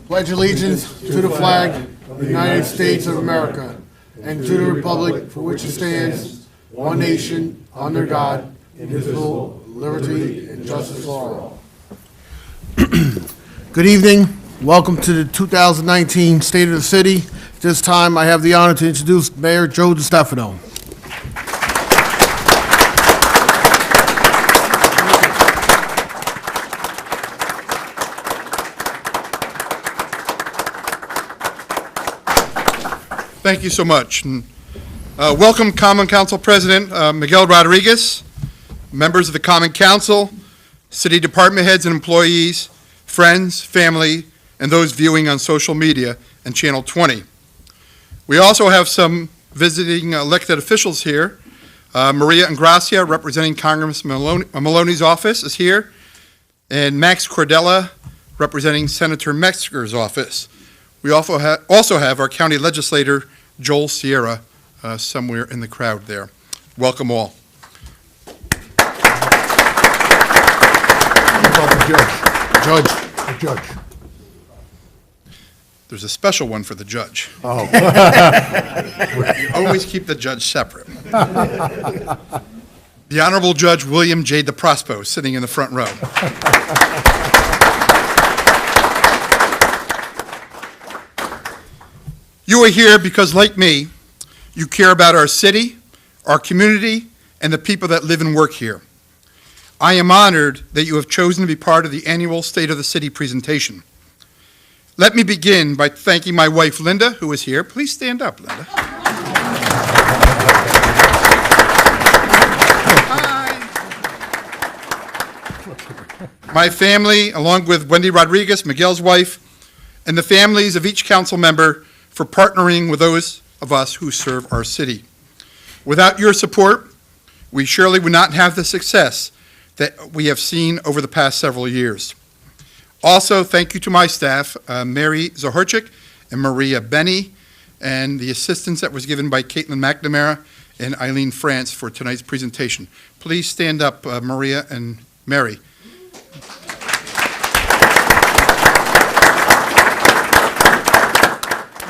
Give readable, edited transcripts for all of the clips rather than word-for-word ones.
pledge allegiance to the flag of the United States of America and to the republic for which it stands, one nation, under God, indivisible, liberty and justice for all. Good evening. Welcome to the 2019 State of the City. This time I have the honor to introduce Mayor Joe DiStefano. Thank you so much. And, welcome Common Council President Miguel Rodriguez, members of the Common Council, city department heads and employees, friends, family, and those viewing on social media and Channel 20. We also have some visiting elected officials here. Maria Ingracia, representing Congressman Maloney's office, is here, and Max Cordella, representing Senator Metzger's office. We also have our county legislator, Joel Sierra, somewhere in the crowd there. Welcome all. Judge. There's a special one for the judge. Oh. We always keep the judge separate. The Honorable Judge William J. DeProspo, sitting in the front row. You are here because, like me, you care about our city, our community, and the people that live and work here. I am honored that you have chosen to be part of the annual State of the City presentation. Let me begin by thanking my wife, Linda, who is here. Please stand up, Linda. Hi. My family, along with Wendy Rodriguez, Miguel's wife, and the families of each council member for partnering with those of us who serve our city. Without your support, we surely would not have the success that we have seen over the past several years. Also, thank you to my staff, Mary Zahorchik and Maria Benny, and the assistance that was given by Caitlin McNamara and Eileen France for tonight's presentation. Please stand up, Maria and Mary.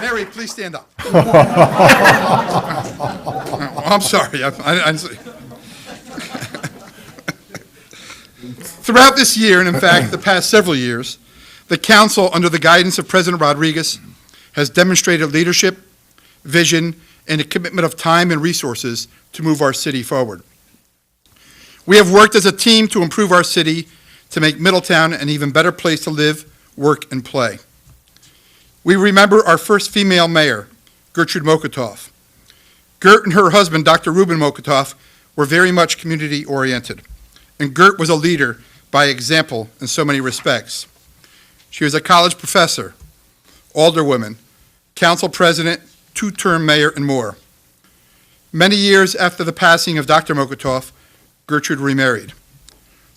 Mary, please stand up. I'm sorry. Throughout this year, and in fact, the past several years, the Council, under the guidance of President Rodriguez, has demonstrated leadership, vision, and a commitment of time and resources to move our city forward. We have worked as a team to improve our city, to make Middletown an even better place to live, work, and play. We remember our first female mayor, Gertrude Mokotov. Gert and her husband, Dr. Ruben Mokotov, were very much community-oriented, and Gert was a leader by example in so many respects. She was a college professor, alderwoman, council president, two-term mayor, and more. Many years after the passing of Dr. Mokotov, Gertrude remarried.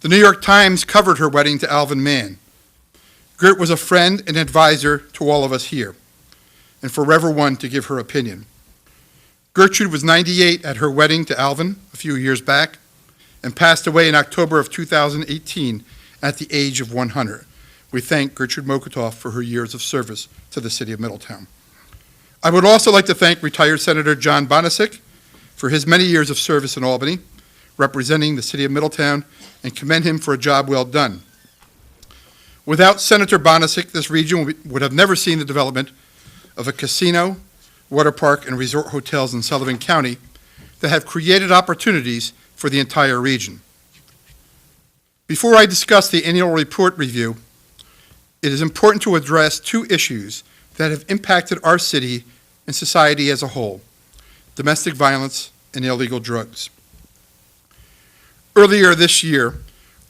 The New York Times covered her wedding to Alvin Mann. Gert was a friend and advisor to all of us here, and forever one to give her opinion. Gertrude was 98 at her wedding to Alvin a few years back, and passed away in October of 2018 at the age of 100. We thank Gertrude Mokotov for her years of service to the city of Middletown. I would also like to thank retired Senator John Bonisic for his many years of service in Albany, representing the city of Middletown, and commend him for a job well done. Without Senator Bonisic, this region would have never seen the development of a casino, water park, and resort hotels in Sullivan County that have created opportunities for the entire region. Before I discuss the annual report review, it is important to address two issues that have impacted our city and society as a whole: domestic violence and illegal drugs. Earlier this year,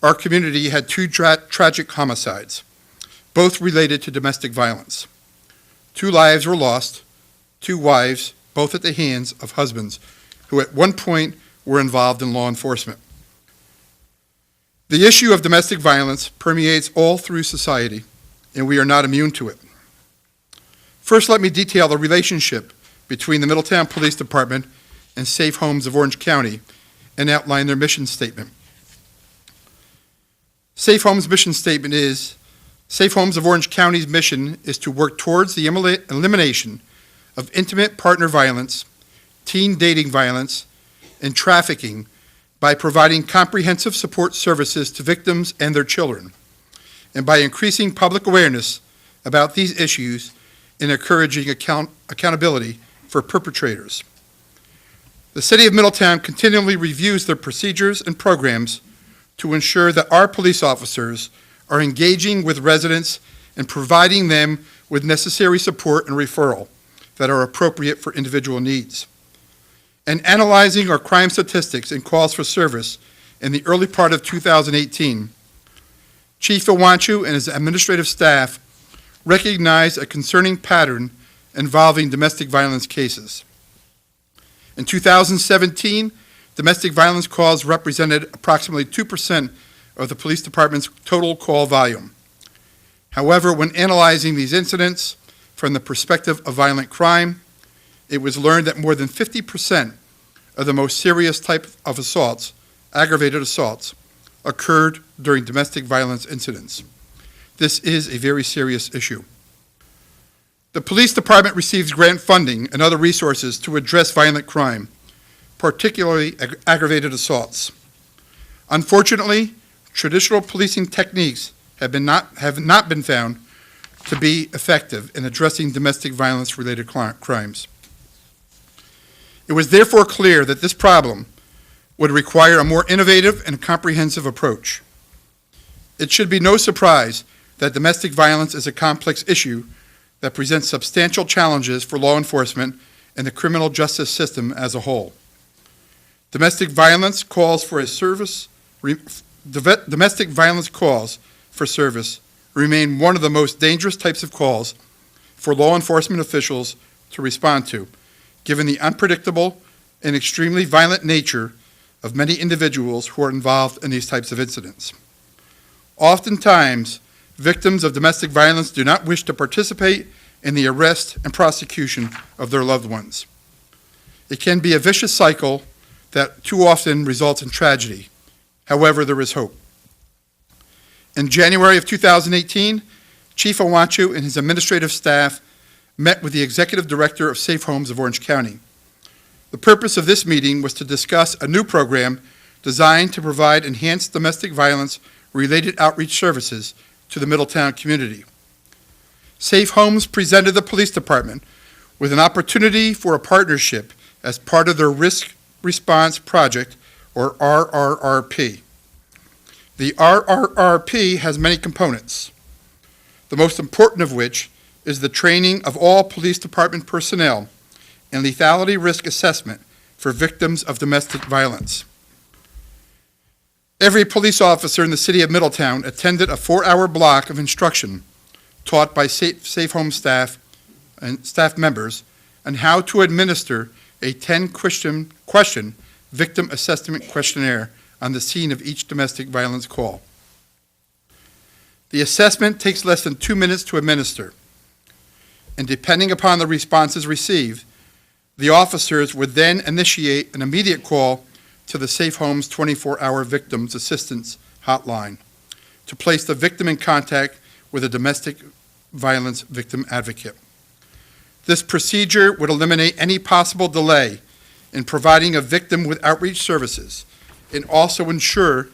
our community had two tragic homicides, both related to domestic violence. 2 lives were lost, 2 wives, both at the hands of husbands who at one point were involved in law enforcement. The issue of domestic violence permeates all through society, and we are not immune to it. First, let me detail the relationship between the Middletown Police Department and Safe Homes of Orange County and outline their mission statement. Safe Homes' mission statement is Safe Homes of Orange County's mission is to work towards the elimination of intimate partner violence, teen dating violence, and trafficking by providing comprehensive support services to victims and their children, and by increasing public awareness about these issues and encouraging accountability for perpetrators. The City of Middletown continually reviews their procedures and programs to ensure that our police officers are engaging with residents and providing them with necessary support and referral that are appropriate for individual needs. And analyzing our crime statistics and calls for service in the early part of 2018, Chief Iwanchu and his administrative staff recognized a concerning pattern involving domestic violence cases. In 2017, domestic violence calls represented approximately 2% of the police department's total call volume. However, when analyzing these incidents from the perspective of violent crime, it was learned that more than 50% of the most serious type of assaults, aggravated assaults, occurred during domestic violence incidents. This is a very serious issue. The police department receives grant funding and other resources to address violent crime, particularly aggravated assaults. Unfortunately, traditional policing techniques have not been found to be effective in addressing domestic violence-related crimes. It was therefore clear that this problem would require a more innovative and comprehensive approach. It should be no surprise that domestic violence is a complex issue that presents substantial challenges for law enforcement and the criminal justice system as a whole. Domestic violence calls for service remain one of the most dangerous types of calls for law enforcement officials to respond to, given the unpredictable and extremely violent nature of many individuals who are involved in these types of incidents. Oftentimes, victims of domestic violence do not wish to participate in the arrest and prosecution of their loved ones. It can be a vicious cycle that too often results in tragedy. However, there is hope. In January of 2018, Chief Iwanchu and his administrative staff met with the Executive Director of Safe Homes of Orange County. The purpose of this meeting was to discuss a new program designed to provide enhanced domestic violence-related outreach services to the Middletown community. Safe Homes presented the police department with an opportunity for a partnership as part of their Risk Response Project, or RRRP. The RRRP has many components, the most important of which is the training of all police department personnel and lethality risk assessment for victims of domestic violence. Every police officer in the city of Middletown attended a 4-hour block of instruction taught by Safe Home staff and staff members on how to administer a 10-question victim assessment questionnaire on the scene of each domestic violence call. The assessment takes less than 2 minutes to administer, and depending upon the responses received, the officers would then initiate an immediate call to the Safe Homes 24-hour Victims Assistance Hotline to place the victim in contact with a domestic violence victim advocate. This procedure would eliminate any possible delay in providing a victim with outreach services and also ensure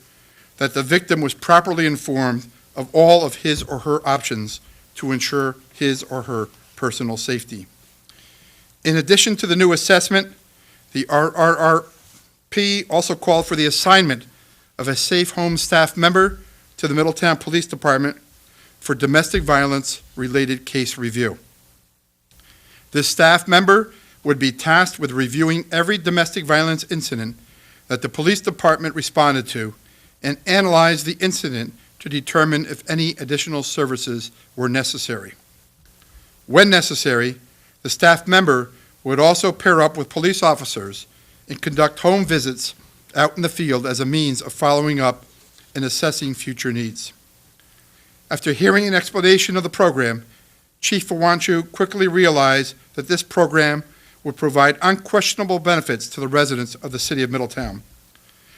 that the victim was properly informed of all of his or her options to ensure his or her personal safety. In addition to the new assessment, the RRRP also called for the assignment of a Safe Home staff member to the Middletown Police Department for domestic violence-related case review. This staff member would be tasked with reviewing every domestic violence incident that the police department responded to and analyze the incident to determine if any additional services were necessary. When necessary, the staff member would also pair up with police officers and conduct home visits out in the field as a means of following up and assessing future needs. After hearing an explanation of the program, Chief Iwanchu quickly realized that this program would provide unquestionable benefits to the residents of the city of Middletown.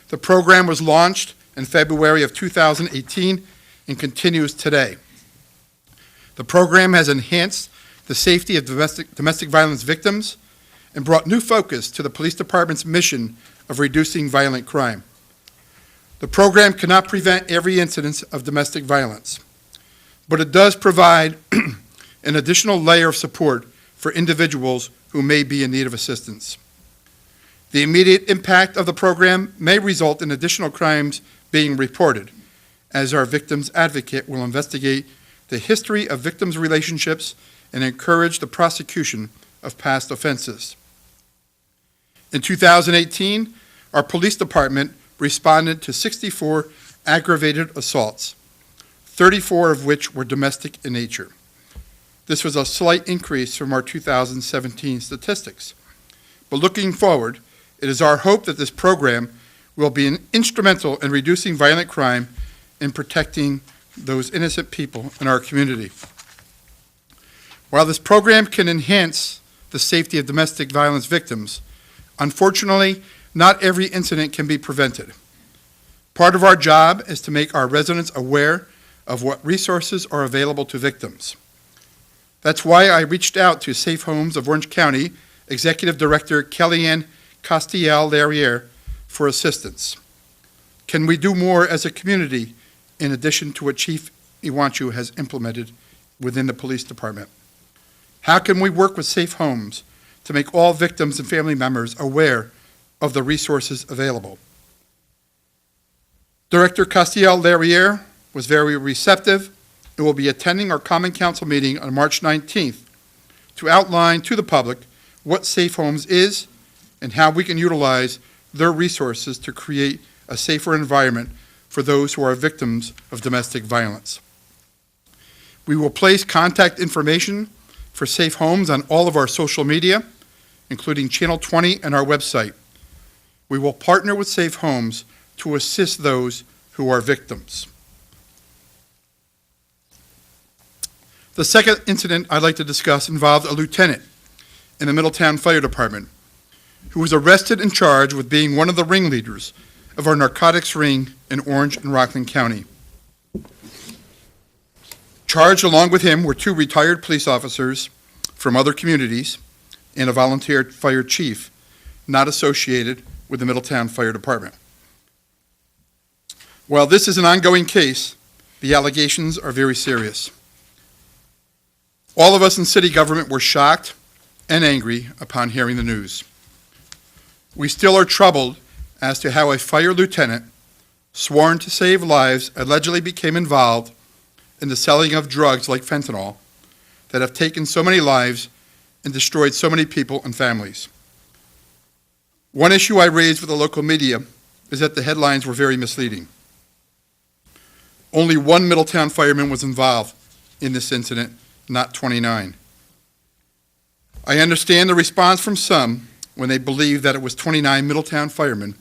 The program was launched in February of 2018 and continues today. The program has enhanced the safety of domestic violence victims and brought new focus to the police department's mission of reducing violent crime. The program cannot prevent every incidence of domestic violence, but it does provide an additional layer of support for individuals who may be in need of assistance. The immediate impact of the program may result in additional crimes being reported, as our victims advocate will investigate the history of victims' relationships and encourage the prosecution of past offenses. In 2018, our police department responded to 64 aggravated assaults, 34 of which were domestic in nature. This was a slight increase from our 2017 statistics. But looking forward, it is our hope that this program will be instrumental in reducing violent crime and protecting those innocent people in our community. While this program can enhance the safety of domestic violence victims, unfortunately, not every incident can be prevented. Part of our job is to make our residents aware of what resources are available to victims. That's why I reached out to Safe Homes of Orange County Executive Director Kellyanne Castiel-Larriere for assistance. Can we do more as a community in addition to what Chief Iwanchu has implemented within the police department? How can we work with Safe Homes to make all victims and family members aware of the resources available? Director Castiel-Larriere was very receptive and will be attending our Common Council meeting on March 19th to outline to the public what Safe Homes is and how we can utilize their resources to create a safer environment for those who are victims of domestic violence. We will place contact information for Safe Homes on all of our social media, including Channel 20 and our website. We will partner with Safe Homes to assist those who are victims. The second incident I'd like to discuss involved a lieutenant in the Middletown Fire Department who was arrested and charged with being one of the ringleaders of our narcotics ring in Orange and Rockland County. Charged along with him were 2 retired police officers from other communities and a volunteer fire chief not associated with the Middletown Fire Department. While this is an ongoing case, the allegations are very serious. All of us in city government were shocked and angry upon hearing the news. We still are troubled as to how a fire lieutenant sworn to save lives allegedly became involved in the selling of drugs like fentanyl that have taken so many lives and destroyed so many people and families. One issue I raised with the local media is that the headlines were very misleading. Only 1 Middletown fireman was involved in this incident, not 29. I understand the response from some when they believe that it was 29 Middletown firemen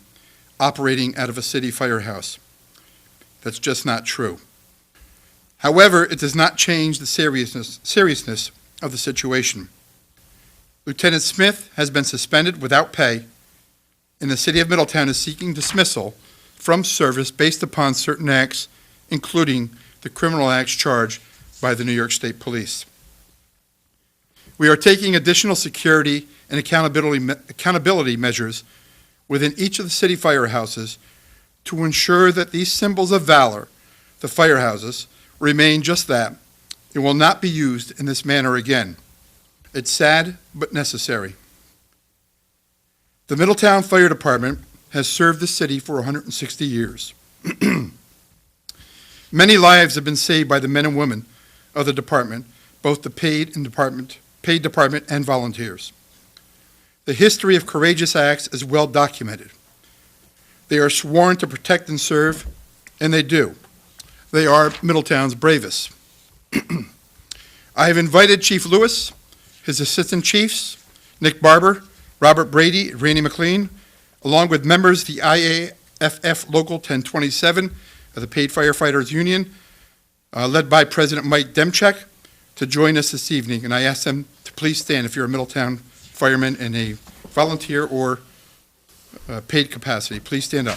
operating out of a city firehouse. That's just not true. However, it does not change the seriousness of the situation. Lieutenant Smith has been suspended without pay, and the city of Middletown is seeking dismissal from service based upon certain acts, including the criminal acts charged by the New York State Police. We are taking additional security and accountability measures within each of the city firehouses to ensure that these symbols of valor, the firehouses, remain just that. It will not be used in this manner again. It's sad, but necessary. The Middletown Fire Department has served the city for 160 years. Many lives have been saved by the men and women of the department, both the paid department and volunteers. The history of courageous acts is well documented. They are sworn to protect and serve, and they do. They are Middletown's bravest. I have invited Chief Lewis, his assistant chiefs, Nick Barber, Robert Brady, Randy McLean, along with members of the IAFF Local 1027 of the Paid Firefighters Union, led by President Mike Demchek, to join us this evening. And I ask them to please stand if you're a Middletown fireman in a volunteer or paid capacity. Please stand up.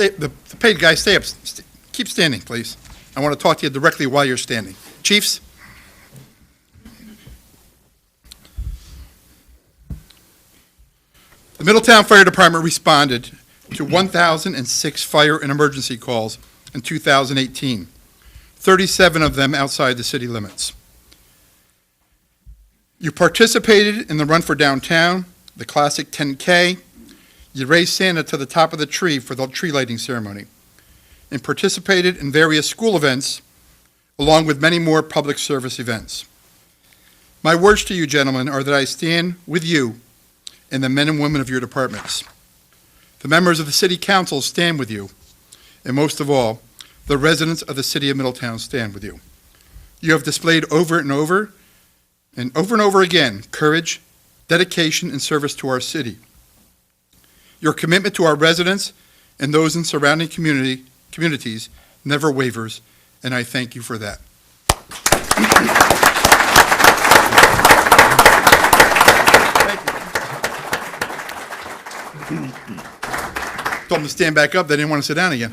the paid guys, stay up. Keep standing, please. I want to talk to you directly while you're standing. Chiefs? The Middletown Fire Department responded to 1,006 fire and emergency calls in 2018, 37 of them outside the city limits. You participated in the Run for Downtown, the classic 10K. You raised Santa to the top of the tree for the tree lighting ceremony, and participated in various school events, along with many more public service events. My words to you, gentlemen, are that I stand with you and the men and women of your departments. The members of the City Council stand with you, and most of all, the residents of the City of Middletown stand with you. You have displayed over and over again, courage, dedication, and service to our city. Your commitment to our residents and those in surrounding communities never wavers, and I thank you for that. Told them to stand back up. They didn't want to sit down again.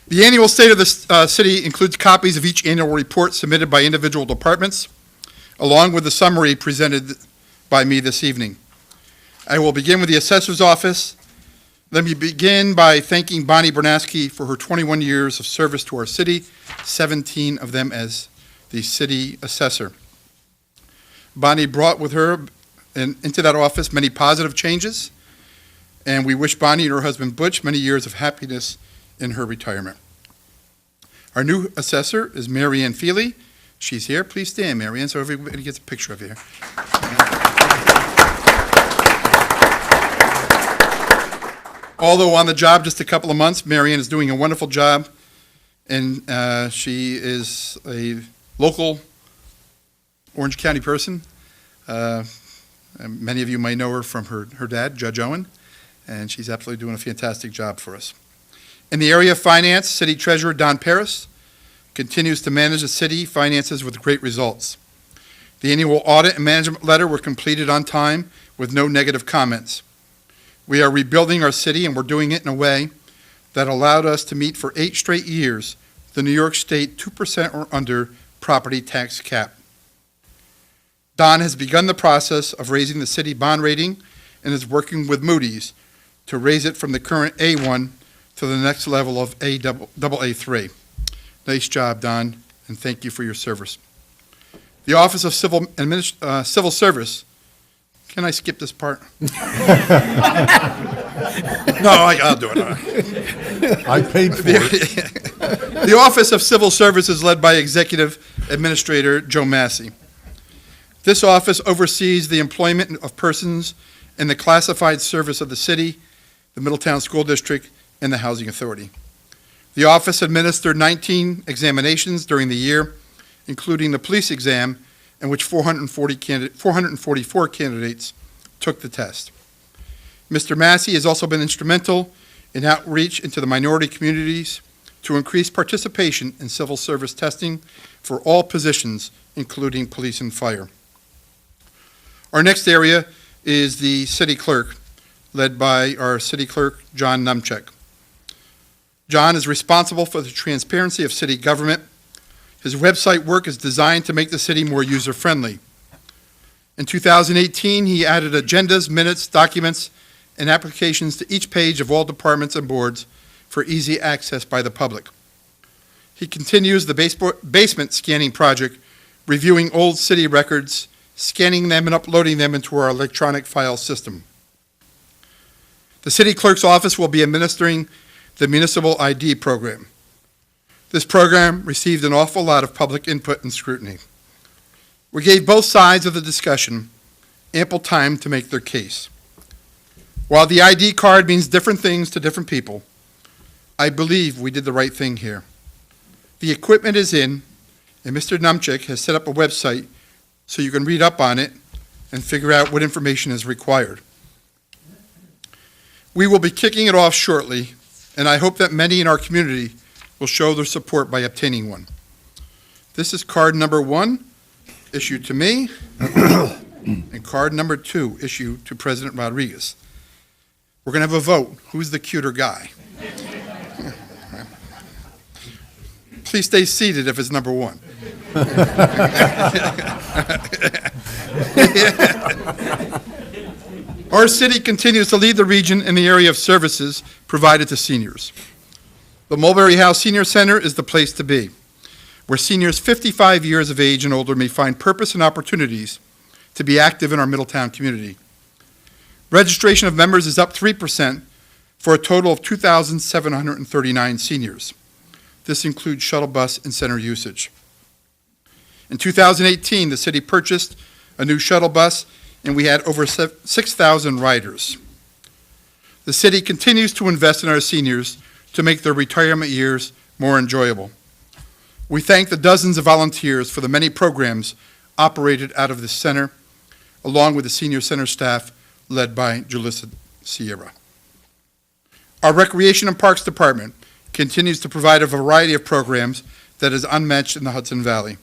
The annual State of the City includes copies of each annual report submitted by individual departments, along with the summary presented by me this evening. I will begin with the Assessor's Office. Let me begin by thanking Bonnie Bernaski for her 21 years of service to our city, 17 of them as the city assessor. Bonnie brought with her into that office many positive changes, and we wish Bonnie and her husband Butch many years of happiness in her retirement. Our new assessor is Mary Ann Feely. She's here. Please stand, Mary Ann, so everybody gets a picture of you. Although on the job just a couple of months, Mary Ann is doing a wonderful job, and she is a local Orange County person. Many of you might know her from her dad, Judge Owen, and she's absolutely doing a fantastic job for us. In the area of finance, City Treasurer Don Paris continues to manage the city finances with great results. The annual audit and management letter were completed on time with no negative comments. We are rebuilding our city, and we're doing it in a way that allowed us to meet for 8 straight years the New York State 2% or under property tax cap. Don has begun the process of raising the city bond rating and is working with Moody's to raise it from the current A1 to the next level of AA3. Nice job, Don, and thank you for your service. The Office of Civil Service. Can I skip this part? No, I'll do it. I paid for it. The Office of Civil Service is led by Executive Administrator Joe Massey. This office oversees the employment of persons in the classified service of the city, the Middletown School District, and the Housing Authority. The office administered 19 examinations during the year, including the police exam, in which 444 candidates took the test. Mr. Massey has also been instrumental in outreach into the minority communities to increase participation in civil service testing for all positions, including police and fire. Our next area is the city clerk, led by our city clerk, John Numchek. John is responsible for the transparency of city government. His website work is designed to make the city more user-friendly. In 2018, he added agendas, minutes, documents, and applications to each page of all departments and boards for easy access by the public. He continues the basement scanning project, reviewing old city records, scanning them and uploading them into our electronic file system. The city clerk's office will be administering the municipal ID program. This program received an awful lot of public input and scrutiny. We gave both sides of the discussion ample time to make their case. While the ID card means different things to different people, I believe we did the right thing here. The equipment is in, and Mr. Numchek has set up a website so you can read up on it and figure out what information is required. We will be kicking it off shortly, and I hope that many in our community will show their support by obtaining one. This is card number 1, issued to me, and card number 2 issued to President Rodriguez. We're going to have a vote. Who's the cuter guy? Please stay seated if it's number 1. Our city continues to lead the region in the area of services provided to seniors. The Mulberry House Senior Center is the place to be, where seniors 55 years of age and older may find purpose and opportunities to be active in our Middletown community. Registration of members is up 3% for a total of 2,739 seniors. This includes shuttle bus and center usage. In 2018, the city purchased a new shuttle bus, and we had over 6,000 riders. The city continues to invest in our seniors to make their retirement years more enjoyable. We thank the dozens of volunteers for the many programs operated out of this center, along with the senior center staff led by Julissa Sierra. Our Recreation and Parks Department continues to provide a variety of programs that is unmatched in the Hudson Valley.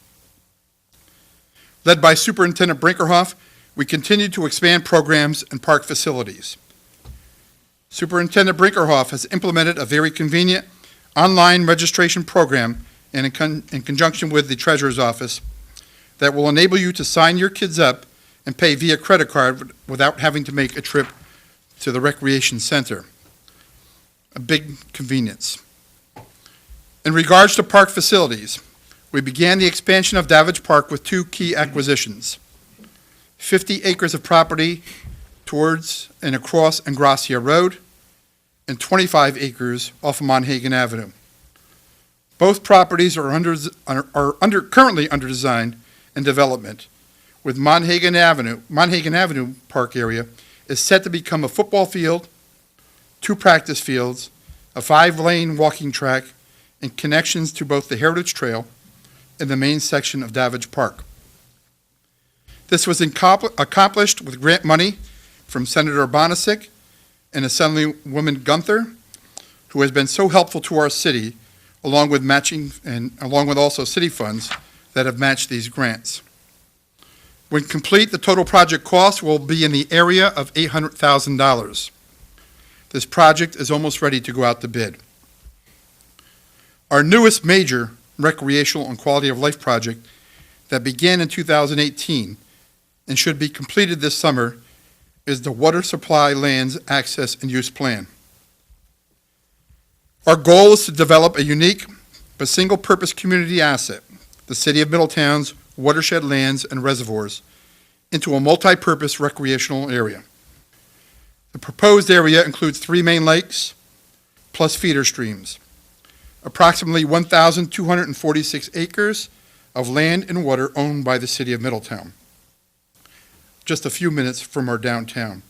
Led by Superintendent Brinkerhoff, we continue to expand programs and park facilities. Superintendent Brinkerhoff has implemented a very convenient online registration program in conjunction with the Treasurer's Office that will enable you to sign your kids up and pay via credit card without having to make a trip to the recreation center. A big convenience. In regards to park facilities, we began the expansion of Davidge Park with 2 key acquisitions: 50 acres of property towards and across Ingracia Road, and 25 acres off of Monhagan Avenue. Both properties are currently under design and development, with Monhagan Avenue Park area is set to become a football field, 2 practice fields, a 5-lane walking track, and connections to both the Heritage Trail and the main section of Davidge Park. This was accomplished with grant money from Senator Bonisic and Assemblywoman Gunther, who has been so helpful to our city, along with also city funds that have matched these grants. When complete, the total project cost will be in the area of $800,000. This project is almost ready to go out to bid. Our newest major recreational and quality of life project that began in 2018 and should be completed this summer is the Water Supply Lands Access and Use Plan. Our goal is to develop a unique but single-purpose community asset, the City of Middletown's watershed lands and reservoirs, into a multi-purpose recreational area. The proposed area includes 3 main lakes plus feeder streams, approximately 1,246 acres of land and water owned by the City of Middletown, just a few minutes from our downtown.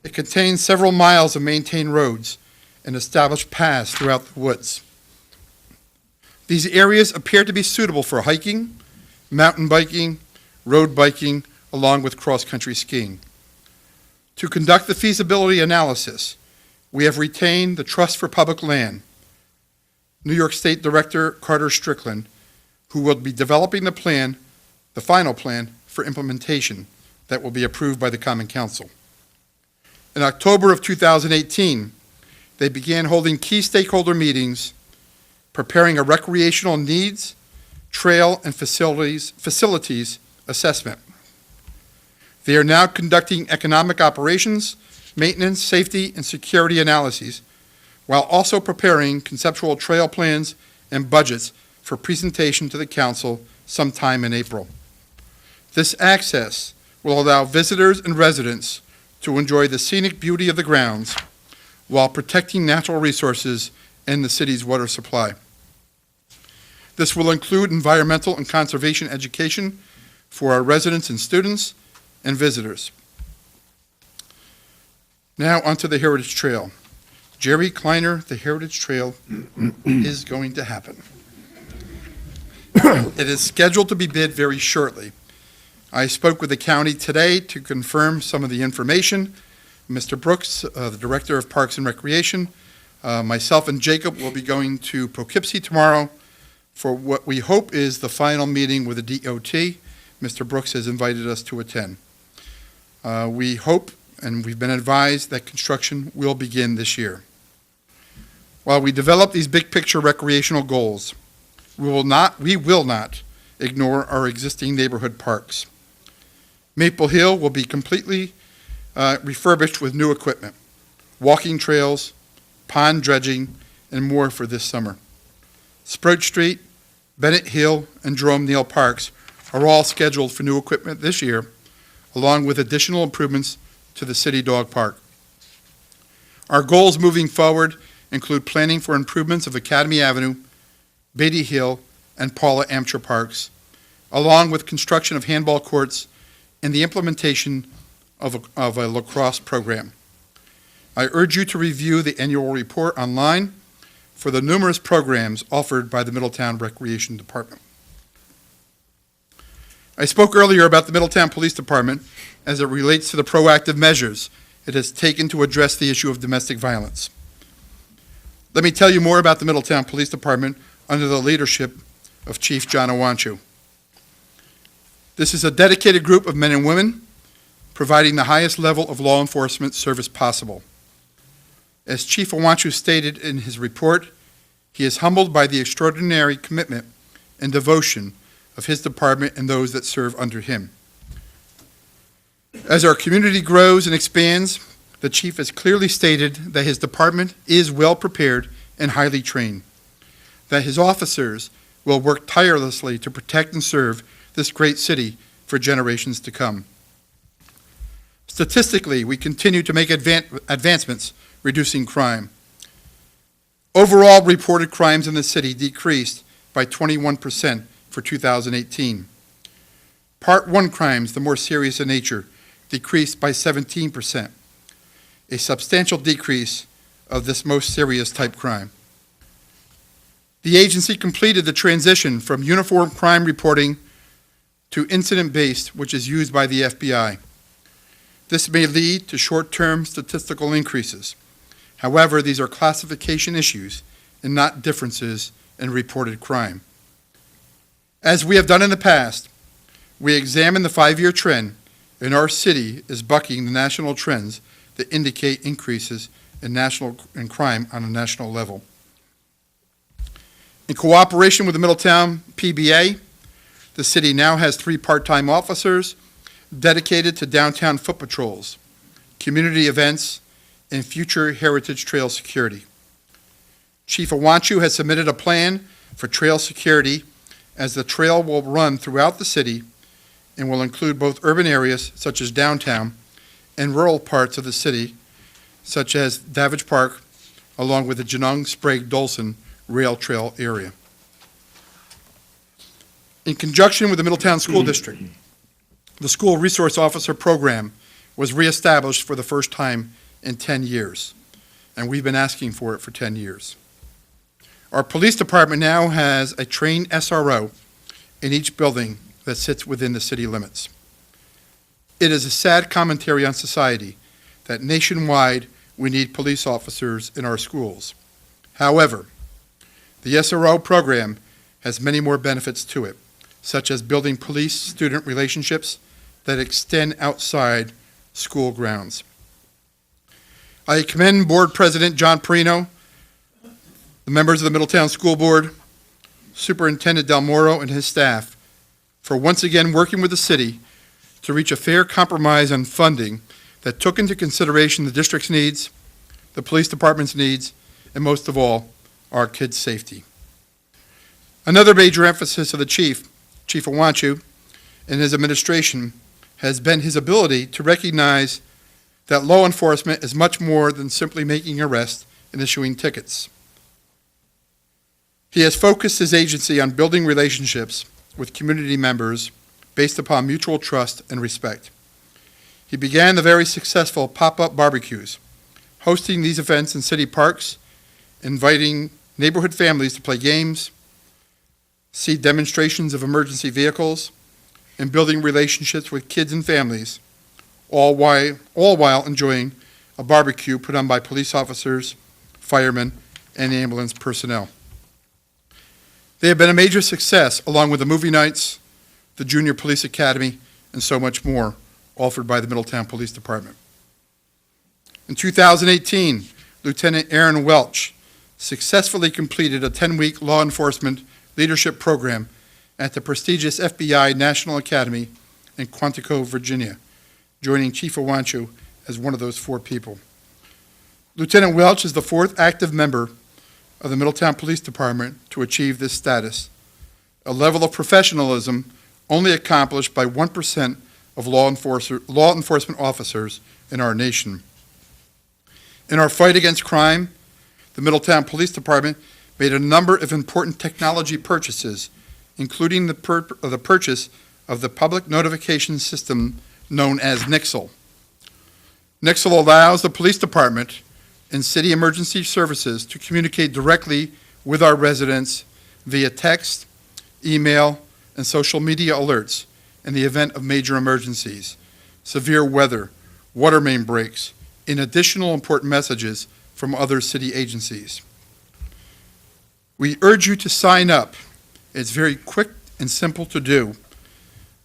It contains several miles of maintained roads and established paths throughout the woods. These areas appear to be suitable for hiking, mountain biking, road biking, along with cross-country skiing. To conduct the feasibility analysis, we have retained the Trust for Public Land, New York State Director Carter Strickland, who will be developing the final plan for implementation that will be approved by the Common Council. In October of 2018, they began holding key stakeholder meetings, preparing a recreational needs, trail, and facilities assessment. They are now conducting economic operations, maintenance, safety, and security analyses, while also preparing conceptual trail plans and budgets for presentation to the council sometime in April. This access will allow visitors and residents to enjoy the scenic beauty of the grounds while protecting natural resources and the city's water supply. This will include environmental and conservation education for our residents and students and visitors. Now onto the Heritage Trail. Jerry Kleiner, the Heritage Trail is going to happen. It is scheduled to be bid very shortly. I spoke with the county today to confirm some of the information. Mr. Brooks, the Director of Parks and Recreation, myself and Jacob will be going to Poughkeepsie tomorrow for what we hope is the final meeting with the DOT. Mr. Brooks has invited us to attend. We hope, and we've been advised, that construction will begin this year. While we develop these big-picture recreational goals, we will not ignore our existing neighborhood parks. Maple Hill will be completely refurbished with new equipment, walking trails, pond dredging, and more for this summer. Sprout Street, Bennett Hill, and Jerome Neal Parks are all scheduled for new equipment this year, along with additional improvements to the City Dog Park. Our goals moving forward include planning for improvements of Academy Avenue, Beatty Hill, and Paula Amcher Parks, along with construction of handball courts and the implementation of a lacrosse program. I urge you to review the annual report online for the numerous programs offered by the Middletown Recreation Department. I spoke earlier about the Middletown Police Department as it relates to the proactive measures it has taken to address the issue of domestic violence. Let me tell you more about the Middletown Police Department under the leadership of Chief John Owanchu. This is a dedicated group of men and women providing the highest level of law enforcement service possible. As Chief Owanchu stated in his report, he is humbled by the extraordinary commitment and devotion of his department and those that serve under him. As our community grows and expands, the chief has clearly stated that his department is well prepared and highly trained, that his officers will work tirelessly to protect and serve this great city for generations to come. Statistically, we continue to make advancements reducing crime. Overall reported crimes in the city decreased by 21% for 2018. Part 1 crimes, the more serious in nature, decreased by 17%, a substantial decrease of this most serious type crime. The agency completed the transition from uniform crime reporting to incident-based, which is used by the FBI. This may lead to short-term statistical increases. However, these are classification issues and not differences in reported crime. As we have done in the past, we examine the 5-year trend, and our city is bucking the national trends that indicate increases in crime on a national level. In cooperation with the Middletown PBA, the city now has 3 part-time officers dedicated to downtown foot patrols, community events, and future heritage trail security. Chief Owanchu has submitted a plan for trail security, as the trail will run throughout the city and will include both urban areas such as downtown and rural parts of the city such as Davidge Park, along with the Genung Sprague Dolson Rail Trail area. In conjunction with the Middletown School District, the School Resource Officer Program was reestablished for the first time in 10 years, and we've been asking for it for 10 years. Our police department now has a trained SRO in each building that sits within the city limits. It is a sad commentary on society that nationwide we need police officers in our schools. However, the SRO program has many more benefits to it, such as building police-student relationships that extend outside school grounds. I commend Board President John Perino, the members of the Middletown School Board, Superintendent Del Moro, and his staff for once again working with the city to reach a fair compromise on funding that took into consideration the district's needs, the police department's needs, and most of all, our kids' safety. Another major emphasis of the Chief Owanchu, and his administration has been his ability to recognize that law enforcement is much more than simply making arrests and issuing tickets. He has focused his agency on building relationships with community members based upon mutual trust and respect. He began the very successful pop-up barbecues, hosting these events in city parks, inviting neighborhood families to play games, see demonstrations of emergency vehicles, and building relationships with kids and families, all while enjoying a barbecue put on by police officers, firemen, and ambulance personnel. They have been a major success, along with the movie nights, the Junior Police Academy, and so much more, offered by the Middletown Police Department. In 2018, Lieutenant Aaron Welch successfully completed a 10-week law enforcement leadership program at the prestigious FBI National Academy in Quantico, Virginia, joining Chief Owancho as one of those 4 people. Lieutenant Welch is the 4th active member of the Middletown Police Department to achieve this status, a level of professionalism only accomplished by 1% of law enforcement officers in our nation. In our fight against crime, the Middletown Police Department made a number of important technology purchases, including the purchase of the public notification system known as Nixle. Nixle allows the police department and city emergency services to communicate directly with our residents via text, email, and social media alerts in the event of major emergencies, severe weather, water main breaks, and additional important messages from other city agencies. We urge you to sign up. It's very quick and simple to do,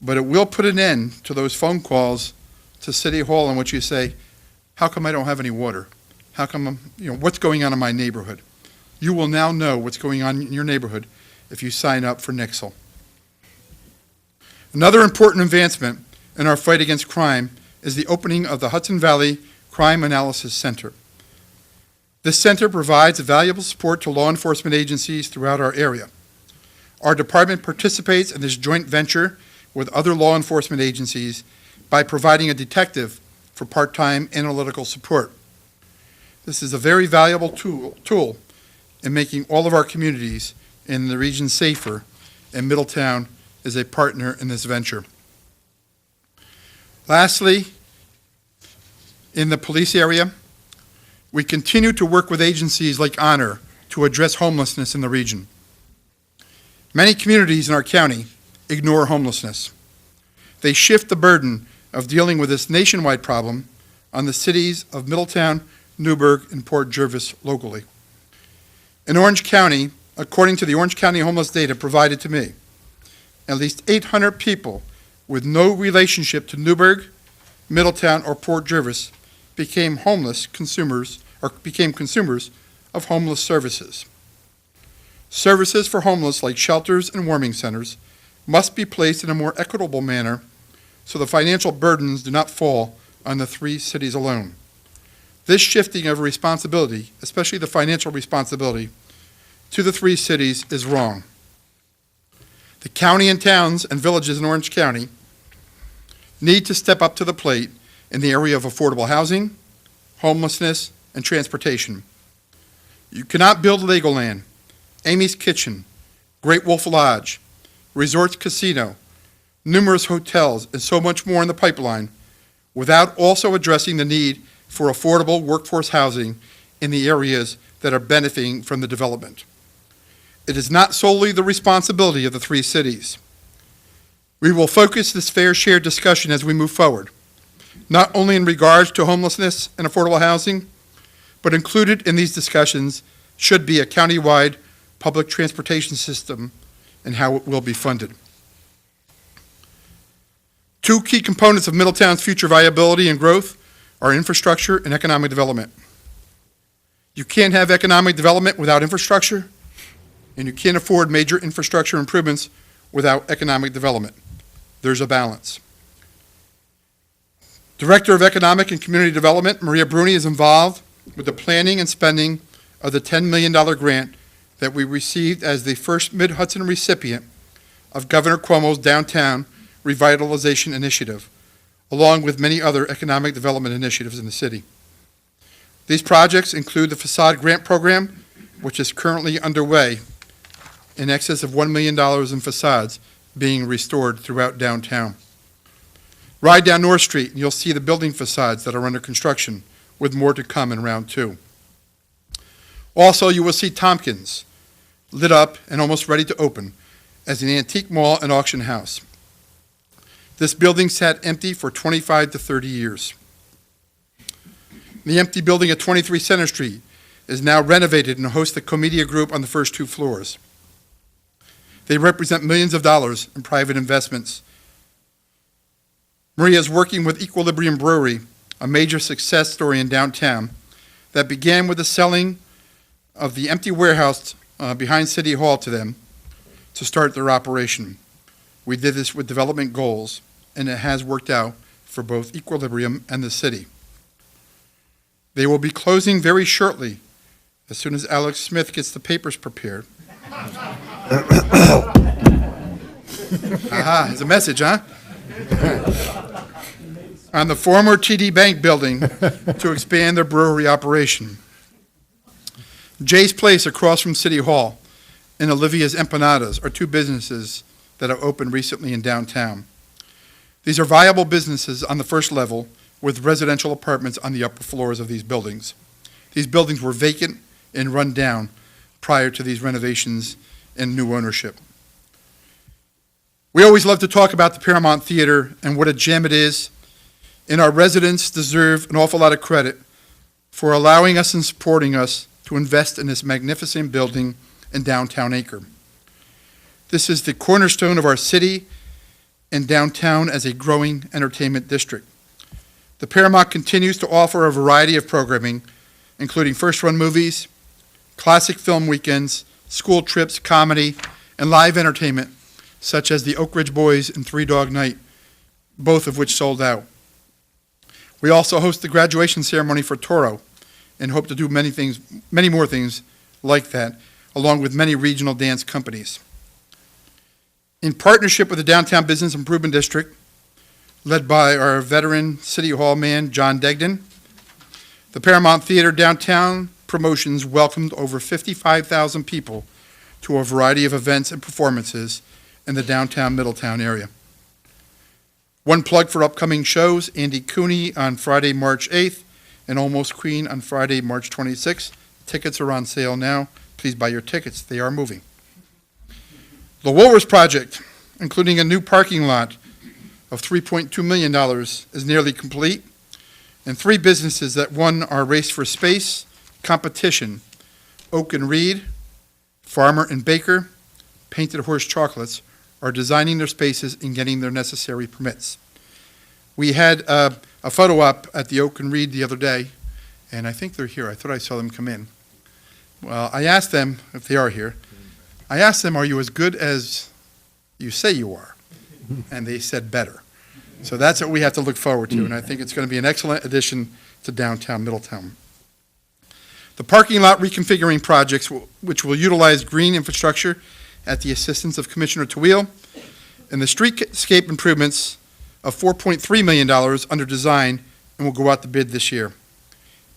but it will put an end to those phone calls to City Hall in which you say, how come I don't have any water? How come, what's going on in my neighborhood? You will now know what's going on in your neighborhood if you sign up for Nixle. Another important advancement in our fight against crime is the opening of the Hudson Valley Crime Analysis Center. This center provides valuable support to law enforcement agencies throughout our area. Our department participates in this joint venture with other law enforcement agencies by providing a detective for part-time analytical support. This is a very valuable tool in making all of our communities in the region safer, and Middletown is a partner in this venture. Lastly, in the police area, we continue to work with agencies like Honor to address homelessness in the region. Many communities in our county ignore homelessness. They shift the burden of dealing with this nationwide problem on the cities of Middletown, Newburgh, and Port Jervis locally. In Orange County, according to the Orange County homeless data provided to me, at least 800 people with no relationship to Newburgh, Middletown, or Port Jervis became consumers of homeless services. Services for homeless, like shelters and warming centers, must be placed in a more equitable manner so the financial burdens do not fall on the 3 cities alone. This shifting of responsibility, especially the financial responsibility, to the 3 cities is wrong. The county and towns and villages in Orange County need to step up to the plate in the area of affordable housing, homelessness, and transportation. You cannot build Legoland, Amy's Kitchen, Great Wolf Lodge, Resorts Casino, numerous hotels, and so much more in the pipeline without also addressing the need for affordable workforce housing in the areas that are benefiting from the development. It is not solely the responsibility of the 3 cities. We will focus this fair share discussion as we move forward, not only in regards to homelessness and affordable housing, but included in these discussions should be a countywide public transportation system and how it will be funded. 2 key components of Middletown's future viability and growth are infrastructure and economic development. You can't have economic development without infrastructure, and you can't afford major infrastructure improvements without economic development. There's a balance. Director of Economic and Community Development, Maria Bruni, is involved with the planning and spending of the $10 million grant that we received as the first Mid-Hudson recipient of Governor Cuomo's Downtown Revitalization Initiative, along with many other economic development initiatives in the city. These projects include the Facade Grant Program, which is currently underway, in excess of $1 million in facades being restored throughout downtown. Ride down North Street, and you'll see the building facades that are under construction, with more to come in round 2. Also, you will see Tompkins, lit up and almost ready to open, as an antique mall and auction house. This building sat empty for 25 to 30 years. The empty building at 23 Center Street is now renovated and hosts the Comedia Group on the first 2 floors. They represent millions of dollars in private investments. Maria is working with Equilibrium Brewery, a major success story in downtown that began with the selling of the empty warehouse behind City Hall to them to start their operation. We did this with development goals, and it has worked out for both Equilibrium and the city. They will be closing very shortly, as soon as Alex Smith gets the papers prepared. Aha, it's a message, huh? On the former TD Bank building to expand their brewery operation. Jay's Place across from City Hall and Olivia's Empanadas are two businesses that have opened recently in downtown. These are viable businesses on the first level with residential apartments on the upper floors of these buildings. These buildings were vacant and run down prior to these renovations and new ownership. We always love to talk about the Paramount Theater and what a gem it is, and our residents deserve an awful lot of credit for allowing us and supporting us to invest in this magnificent building in downtown Acre. This is the cornerstone of our city and downtown as a growing entertainment district. The Paramount continues to offer a variety of programming, including first-run movies, classic film weekends, school trips, comedy, and live entertainment, such as the Oak Ridge Boys and Three Dog Night, both of which sold out. We also host the graduation ceremony for Toro and hope to do many more things like that, along with many regional dance companies. In partnership with the Downtown Business Improvement District, led by our veteran City Hall man, John Degden, the Paramount Theater Downtown Promotions welcomed over 55,000 people to a variety of events and performances in the downtown Middletown area. One plug for upcoming shows: Andy Cooney on Friday, March 8th, and Almost Queen on Friday, March 26th. Tickets are on sale now. Please buy your tickets. They are moving. The Woolworths project, including a new parking lot of $3.2 million, is nearly complete, and three businesses that won our Race for Space competition, Oak and Reed, Farmer and Baker, Painted Horse Chocolates, are designing their spaces and getting their necessary permits. We had a photo op at the Oak and Reed the other day, and I think they're here. I thought I saw them come in. Well, I asked them, if they are here, I asked them, are you as good as you say you are? And they said better. So that's what we have to look forward to, and I think it's going to be an excellent addition to downtown Middletown. The parking lot reconfiguring projects, which will utilize green infrastructure at the assistance of Commissioner Tawil, and the streetscape improvements of $4.3 million under design and will go out to bid this year.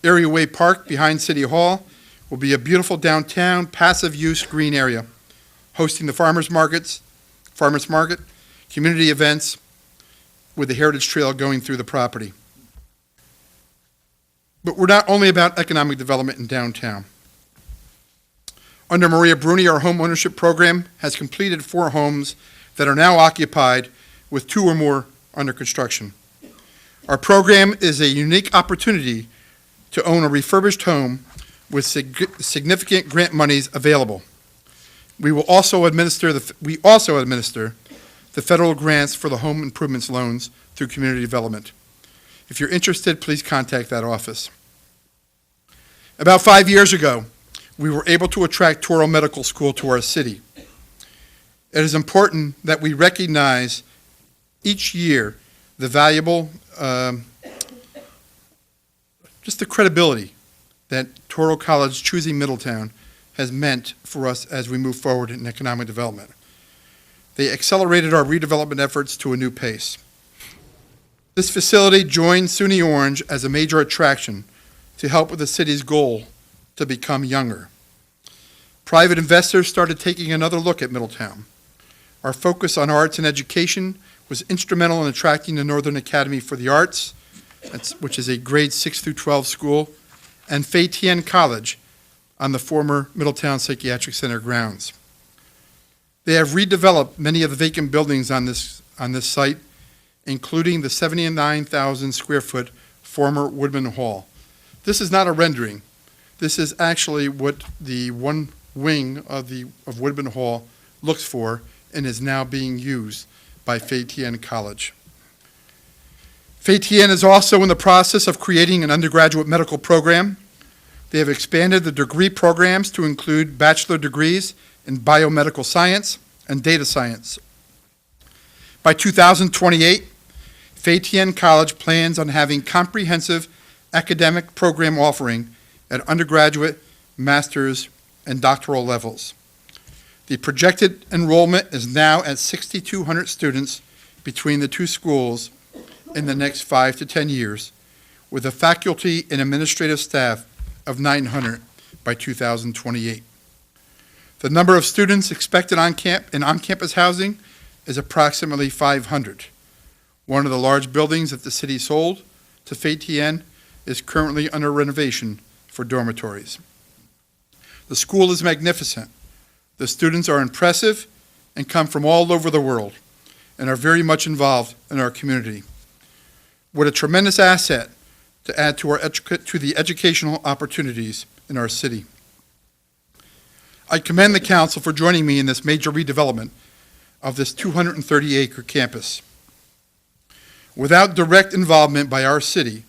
Area Way Park behind City Hall will be a beautiful downtown passive use green area, hosting the farmers market, community events, with the Heritage Trail going through the property. But we're not only about economic development in downtown. Under Maria Bruni, our home ownership program has completed 4 homes that are now occupied, with 2 or more under construction. Our program is a unique opportunity to own a refurbished home with significant grant monies available. We also administer the federal grants for the home improvements loans through community development. If you're interested, please contact that office. About 5 years ago, we were able to attract Toro Medical School to our city. It is important that we recognize each year the valuable, just the credibility that Toro College choosing Middletown has meant for us as we move forward in economic development. They accelerated our redevelopment efforts to a new pace. This facility joined SUNY Orange as a major attraction to help with the city's goal to become younger. Private investors started taking another look at Middletown. Our focus on arts and education was instrumental in attracting the Northern Academy for the Arts, which is a grade 6 through 12 school, and Fay Tien College on the former Middletown Psychiatric Center grounds. They have redeveloped many of the vacant buildings on this site, including the 79,000 square foot former Woodman Hall. This is not a rendering. This is actually what the one wing of Woodman Hall looks for and is now being used by Fay Tien College. FATN is also in the process of creating an undergraduate medical program. They have expanded the degree programs to include bachelor degrees in biomedical science and data science. By 2028, FATN College plans on having comprehensive academic program offering at undergraduate, master's, and doctoral levels. The projected enrollment is now at 6,200 students between the two schools in the next 5 to 10 years, with a faculty and administrative staff of 900 by 2028. The number of students expected in on-campus housing is approximately 500. One of the large buildings that the city sold to FATN is currently under renovation for dormitories. The school is magnificent. The students are impressive and come from all over the world and are very much involved in our community. What a tremendous asset to add to the educational opportunities in our city. I commend the council for joining me in this major redevelopment of this 230-acre campus. Without direct involvement by our city,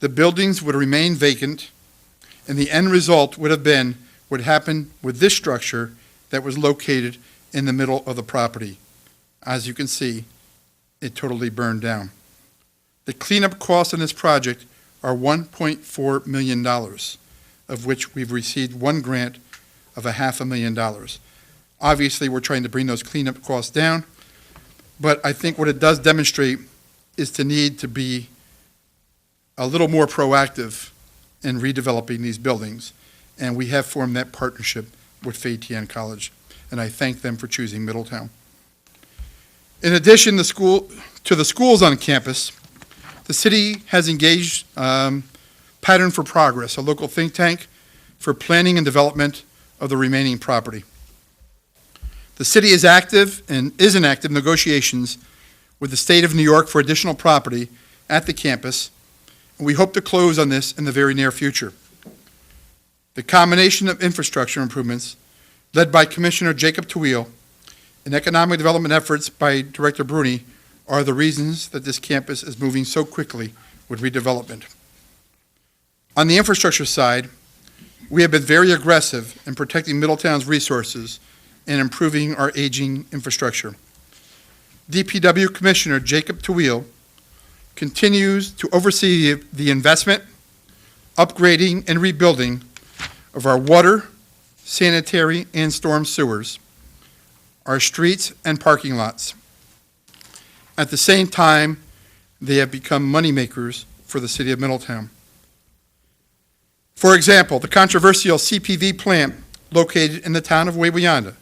the buildings would remain vacant, and the end result would have been what happened with this structure that was located in the middle of the property. As you can see, it totally burned down. The cleanup costs on this project are $1.4 million, of which we've received one grant of $500,000. Obviously, we're trying to bring those cleanup costs down, but I think what it does demonstrate is the need to be a little more proactive in redeveloping these buildings, and we have formed that partnership with FATN College, and I thank them for choosing Middletown. In addition to the schools on campus, the city has engaged Pattern for Progress, a local think tank, for planning and development of the remaining property. The city is in active negotiations with the state of New York for additional property at the campus, and we hope to close on this in the very near future. The combination of infrastructure improvements led by Commissioner Jacob Tawil and economic development efforts by Director Bruni are the reasons that this campus is moving so quickly with redevelopment. On the infrastructure side, we have been very aggressive in protecting Middletown's resources and improving our aging infrastructure. DPW Commissioner Jacob Tawil continues to oversee the investment, upgrading, and rebuilding of our water, sanitary, and storm sewers, our streets and parking lots. At the same time, they have become moneymakers for the city of Middletown. For example, the controversial CPV plant located in the town of Wawayanda,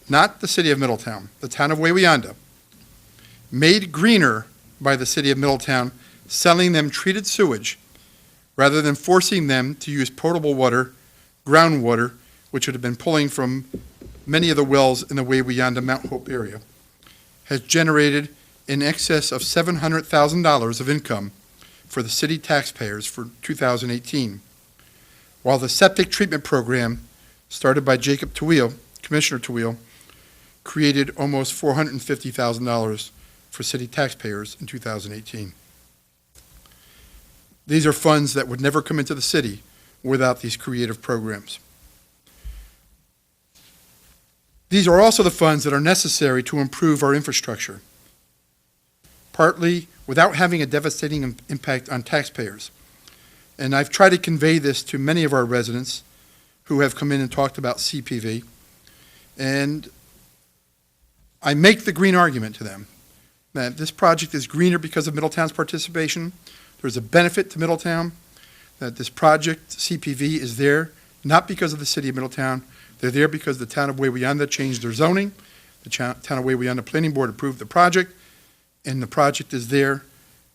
not the city of Middletown, the town of Wawayanda, made greener by the city of Middletown, selling them treated sewage rather than forcing them to use potable water, groundwater, which would have been pulling from many of the wells in the Wawayanda Mount Hope area, has generated in excess of $700,000 of income for the city taxpayers for 2018, while the septic treatment program started by Jacob Tawil, Commissioner Tawil, created almost $450,000 for city taxpayers in 2018. These are funds that would never come into the city without these creative programs. These are also the funds that are necessary to improve our infrastructure, partly without having a devastating impact on taxpayers. And I've tried to convey this to many of our residents who have come in and talked about CPV. And I make the green argument to them that this project is greener because of Middletown's participation. There's a benefit to Middletown, that this project, CPV, is there not because of the city of Middletown. They're there because the town of Wawayanda changed their zoning. The town of Wawayanda Planning Board approved the project, and the project is there.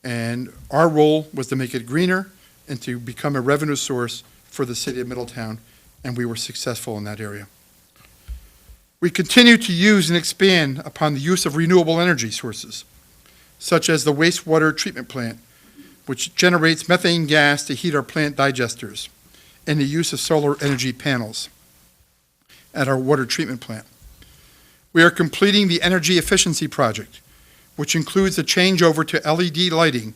And our role was to make it greener and to become a revenue source for the city of Middletown, and we were successful in that area. We continue to use and expand upon the use of renewable energy sources, such as the wastewater treatment plant, which generates methane gas to heat our plant digesters, and the use of solar energy panels at our water treatment plant. We are completing the energy efficiency project, which includes a changeover to LED lighting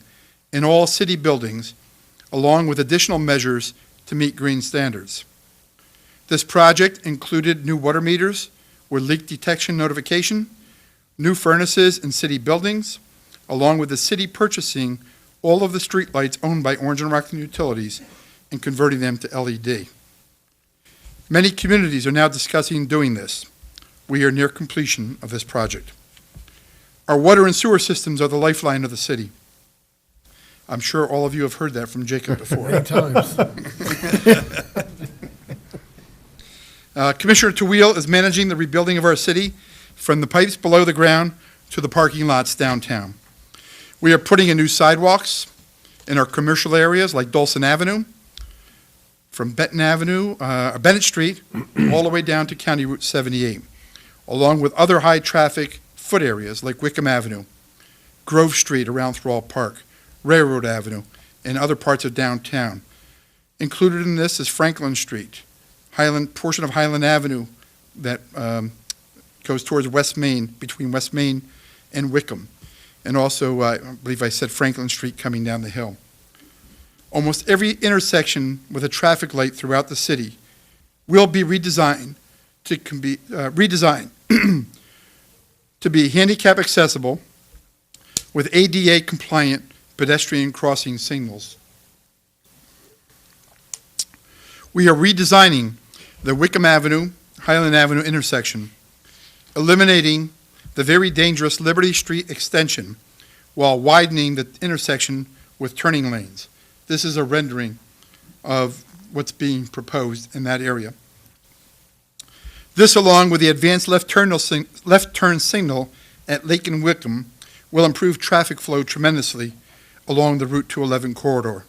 in all city buildings, along with additional measures to meet green standards. This project included new water meters with leak detection notification, new furnaces in city buildings, along with the city purchasing all of the streetlights owned by Orange and Rockland Utilities and converting them to LED. Many communities are now discussing doing this. We are near completion of this project. Our water and sewer systems are the lifeline of the city. I'm sure all of you have heard that from Jacob before. Many times. Commissioner Tawil is managing the rebuilding of our city from the pipes below the ground to the parking lots downtown. We are putting in new sidewalks in our commercial areas like Dawson Avenue, from Bennett Street, all the way down to County Route 78, along with other high-traffic foot areas like Wickham Avenue, Grove Street around Thrall Park, Railroad Avenue, and other parts of downtown. Included in this is Franklin Street, portion of Highland Avenue that goes towards West Main, between West Main and Wickham. And also, I believe I said Franklin Street coming down the hill. Almost every intersection with a traffic light throughout the city will be redesigned to be handicap accessible with ADA compliant pedestrian crossing signals. We are redesigning the Wickham Avenue, Highland Avenue intersection, eliminating the very dangerous Liberty Street extension while widening the intersection with turning lanes. This is a rendering of what's being proposed in that area. This, along with the advanced left turn signal at Lake and Wickham, will improve traffic flow tremendously along the Route 211 corridor.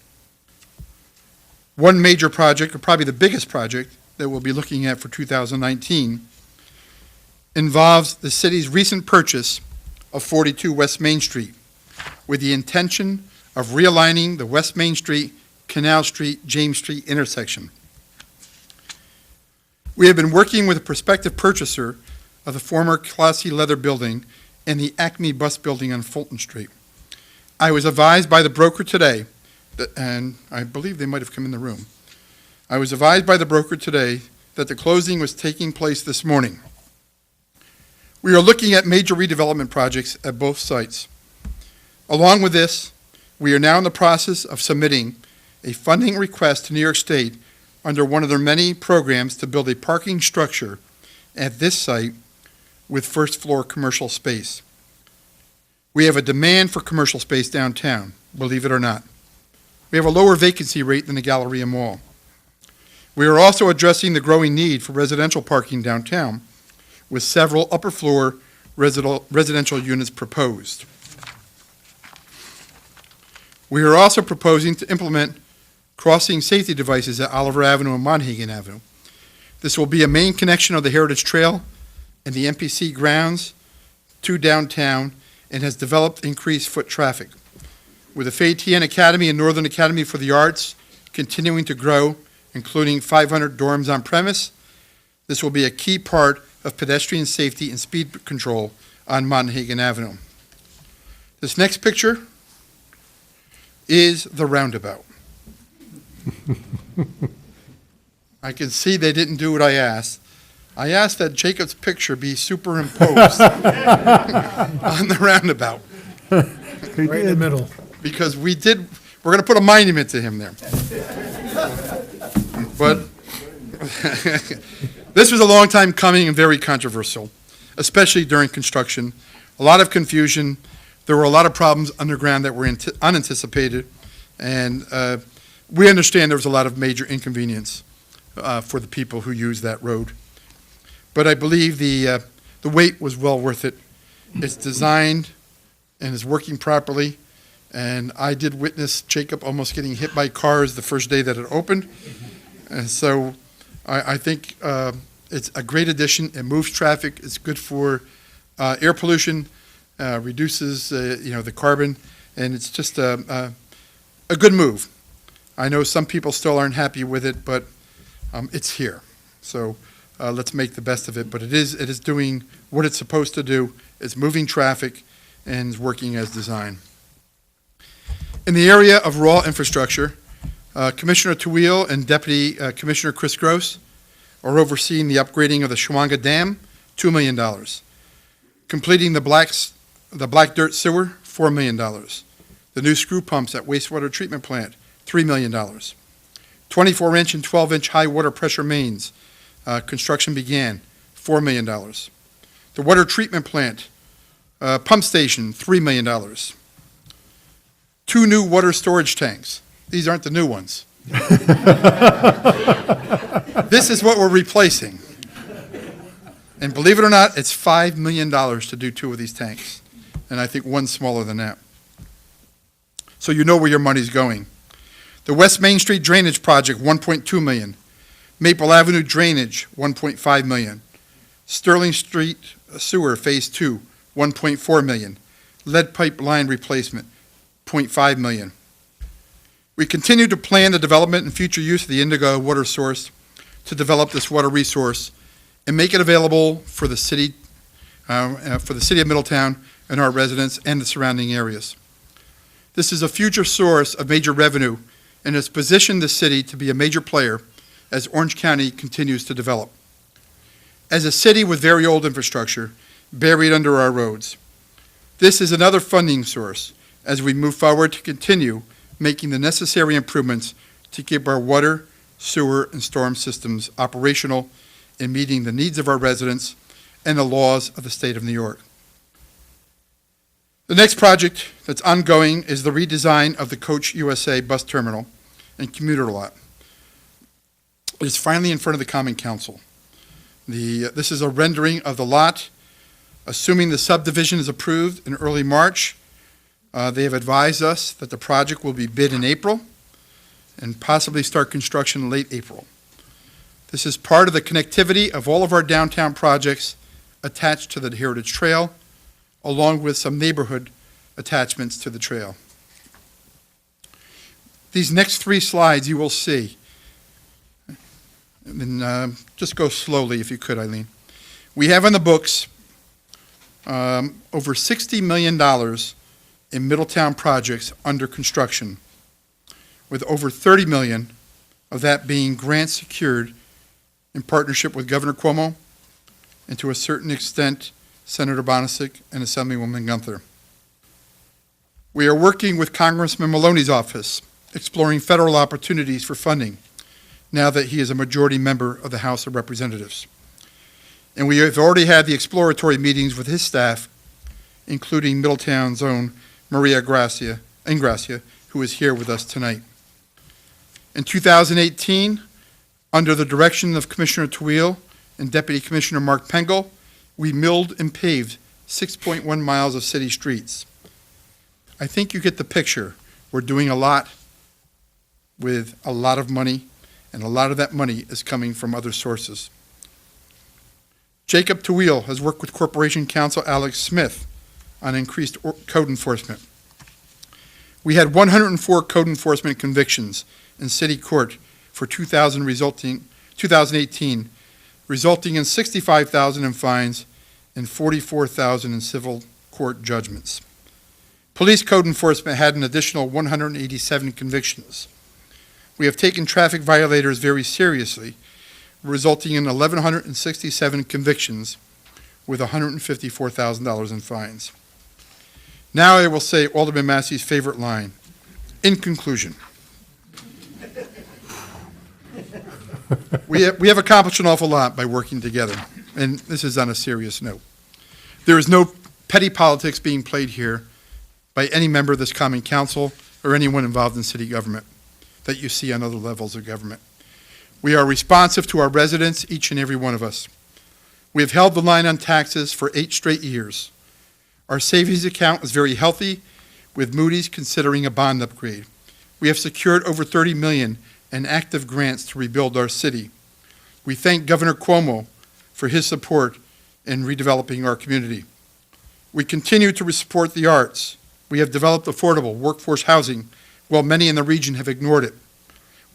One major project, or probably the biggest project, that we'll be looking at for 2019 involves the city's recent purchase of 42 West Main Street with the intention of realigning the West Main Street, Canal Street, James Street intersection. We have been working with a prospective purchaser of the former Classy Leather Building and the Acme Bus Building on Fulton Street. I was advised by the broker today, and I believe they might have come in the room. I was advised by the broker today that the closing was taking place this morning. We are looking at major redevelopment projects at both sites. Along with this, we are now in the process of submitting a funding request to New York State under one of their many programs to build a parking structure at this site with first floor commercial space. We have a demand for commercial space downtown, believe it or not. We have a lower vacancy rate than the Galleria Mall. We are also addressing the growing need for residential parking downtown with several upper floor residential units proposed. We are also proposing to implement crossing safety devices at Oliver Avenue and Monhegan Avenue. This will be a main connection of the Heritage Trail and the MPC grounds to downtown and has developed increased foot traffic. With the Fay Tien Academy and Northern Academy for the Arts continuing to grow, including 500 dorms on premise, this will be a key part of pedestrian safety and speed control on Monhegan Avenue. This next picture is the roundabout. I can see they didn't do what I asked. I asked that Jacob's picture be superimposed on the roundabout. Right in the middle. Because we're going to put a monument to him there. But this was a long time coming and very controversial, especially during construction. A lot of confusion. There were a lot of problems underground that were unanticipated, and we understand there was a lot of major inconvenience for the people who use that road. But I believe the wait was well worth it. It's designed and is working properly, and I did witness Jacob almost getting hit by cars the first day that it opened. And so I think it's a great addition. It moves traffic. It's good for air pollution, reduces the carbon, and it's just a good move. I know some people still aren't happy with it, but it's here. So let's make the best of it. But it is doing what it's supposed to do. It's moving traffic and is working as designed. In the area of raw infrastructure, Commissioner Tawil and Deputy Commissioner Chris Gross are overseeing the upgrading of the Shawanga Dam, $2 million. Completing the Black Dirt Sewer, $4 million. The new screw pumps at wastewater treatment plant, $3 million. 24-inch and 12-inch high water pressure mains, construction began, $4 million. The water treatment plant, pump station, $3 million. 2 new water storage tanks. These aren't the new ones. This is what we're replacing. And believe it or not, it's $5 million to do 2 of these tanks. And I think one's smaller than that. So you know where your money's going. The West Main Street Drainage Project, $1.2 million. Maple Avenue Drainage, $1.5 million. Sterling Street Sewer Phase 2, $1.4 million. Lead pipe line replacement, $0.5 million. We continue to plan the development and future use of the Indigo water source to develop this water resource and make it available for the city of Middletown and our residents and the surrounding areas. This is a future source of major revenue and has positioned the city to be a major player as Orange County continues to develop. As a city with very old infrastructure buried under our roads, this is another funding source as we move forward to continue making the necessary improvements to keep our water, sewer, and storm systems operational and meeting the needs of our residents and the laws of the state of New York. The next project that's ongoing is the redesign of the Coach USA bus terminal and commuter lot. It is finally in front of the Common Council. This is a rendering of the lot. Assuming the subdivision is approved in early March, they have advised us that the project will be bid in April and possibly start construction in late April. This is part of the connectivity of all of our downtown projects attached to the Heritage Trail, along with some neighborhood attachments to the trail. These next 3 slides you will see. And just go slowly if you could, Eileen. We have in the books over $60 million in Middletown projects under construction, with over $30 million of that being grants secured in partnership with Governor Cuomo and to a certain extent Senator Bonisic and Assemblywoman Gunther. We are working with Congressman Maloney's office, exploring federal opportunities for funding now that he is a majority member of the House of Representatives. And we have already had the exploratory meetings with his staff, including Middletown's own Maria Ingracia, who is here with us tonight. In 2018, under the direction of Commissioner Tawil and Deputy Commissioner Mark Pengel, we milled and paved 6.1 miles of city streets. I think you get the picture. We're doing a lot with a lot of money, and a lot of that money is coming from other sources. Jacob Tawil has worked with Corporation Counsel Alex Smith on increased code enforcement. We had 104 code enforcement convictions in city court for 2018, resulting in $65,000 in fines and $44,000 in civil court judgments. Police code enforcement had an additional 187 convictions. We have taken traffic violators very seriously, resulting in 1,167 convictions with $154,000 in fines. Now I will say Alderman Massey's favorite line. In conclusion, we have accomplished an awful lot by working together, and this is on a serious note. There is no petty politics being played here by any member of this Common Council or anyone involved in city government that you see on other levels of government. We are responsive to our residents, each and every one of us. We have held the line on taxes for 8 straight years. Our savings account is very healthy, with Moody's considering a bond upgrade. We have secured over $30 million in active grants to rebuild our city. We thank Governor Cuomo for his support in redeveloping our community. We continue to support the arts. We have developed affordable workforce housing, while many in the region have ignored it.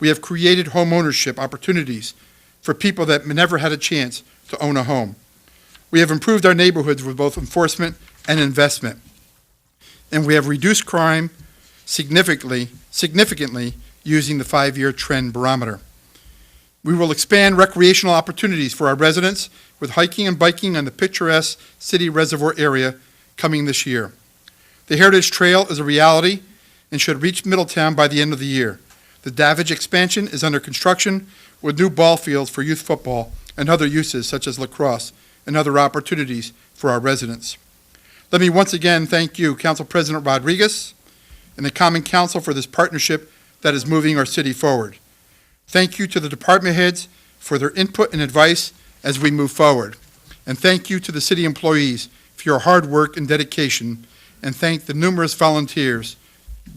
We have created home ownership opportunities for people that never had a chance to own a home. We have improved our neighborhoods with both enforcement and investment. And we have reduced crime significantly using the 5-year trend barometer. We will expand recreational opportunities for our residents with hiking and biking on the picturesque City Reservoir area coming this year. The Heritage Trail is a reality and should reach Middletown by the end of the year. The Davidge expansion is under construction with new ball fields for youth football and other uses such as lacrosse and other opportunities for our residents. Let me once again thank you, Council President Rodriguez, and the Common Council for this partnership that is moving our city forward. Thank you to the department heads for their input and advice as we move forward. And thank you to the city employees for your hard work and dedication, and thank the numerous volunteers,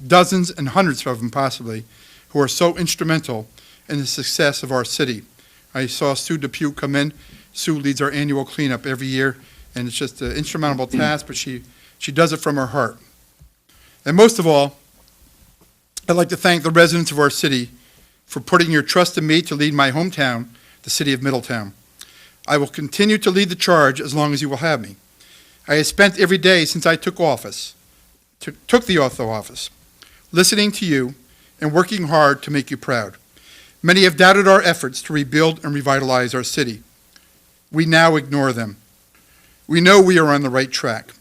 dozens and hundreds of them possibly, who are so instrumental in the success of our city. I saw Sue Depew come in. Sue leads our annual cleanup every year, and it's just an insurmountable task, but she does it from her heart. And most of all, I'd like to thank the residents of our city for putting your trust in me to lead my hometown, the city of Middletown. I will continue to lead the charge as long as you will have me. I have spent every day since I took the oath of office, listening to you and working hard to make you proud. Many have doubted our efforts to rebuild and revitalize our city. We now ignore them. We know we are on the right track.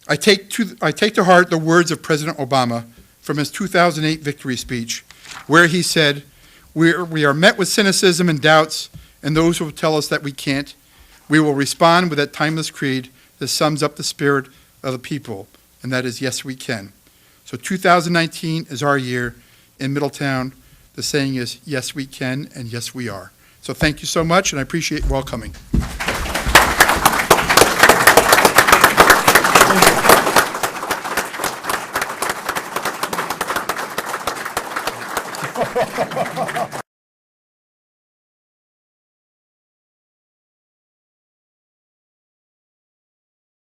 I take to heart the words of President Obama from his 2008 victory speech, where he said, we are met with cynicism and doubts, and those who will tell us that we can't. We will respond with that timeless creed that sums up the spirit of the people, and that is, yes, we can. So 2019 is our year in Middletown. The saying is, yes, we can, and yes, we are. So thank you so much, and I appreciate welcoming.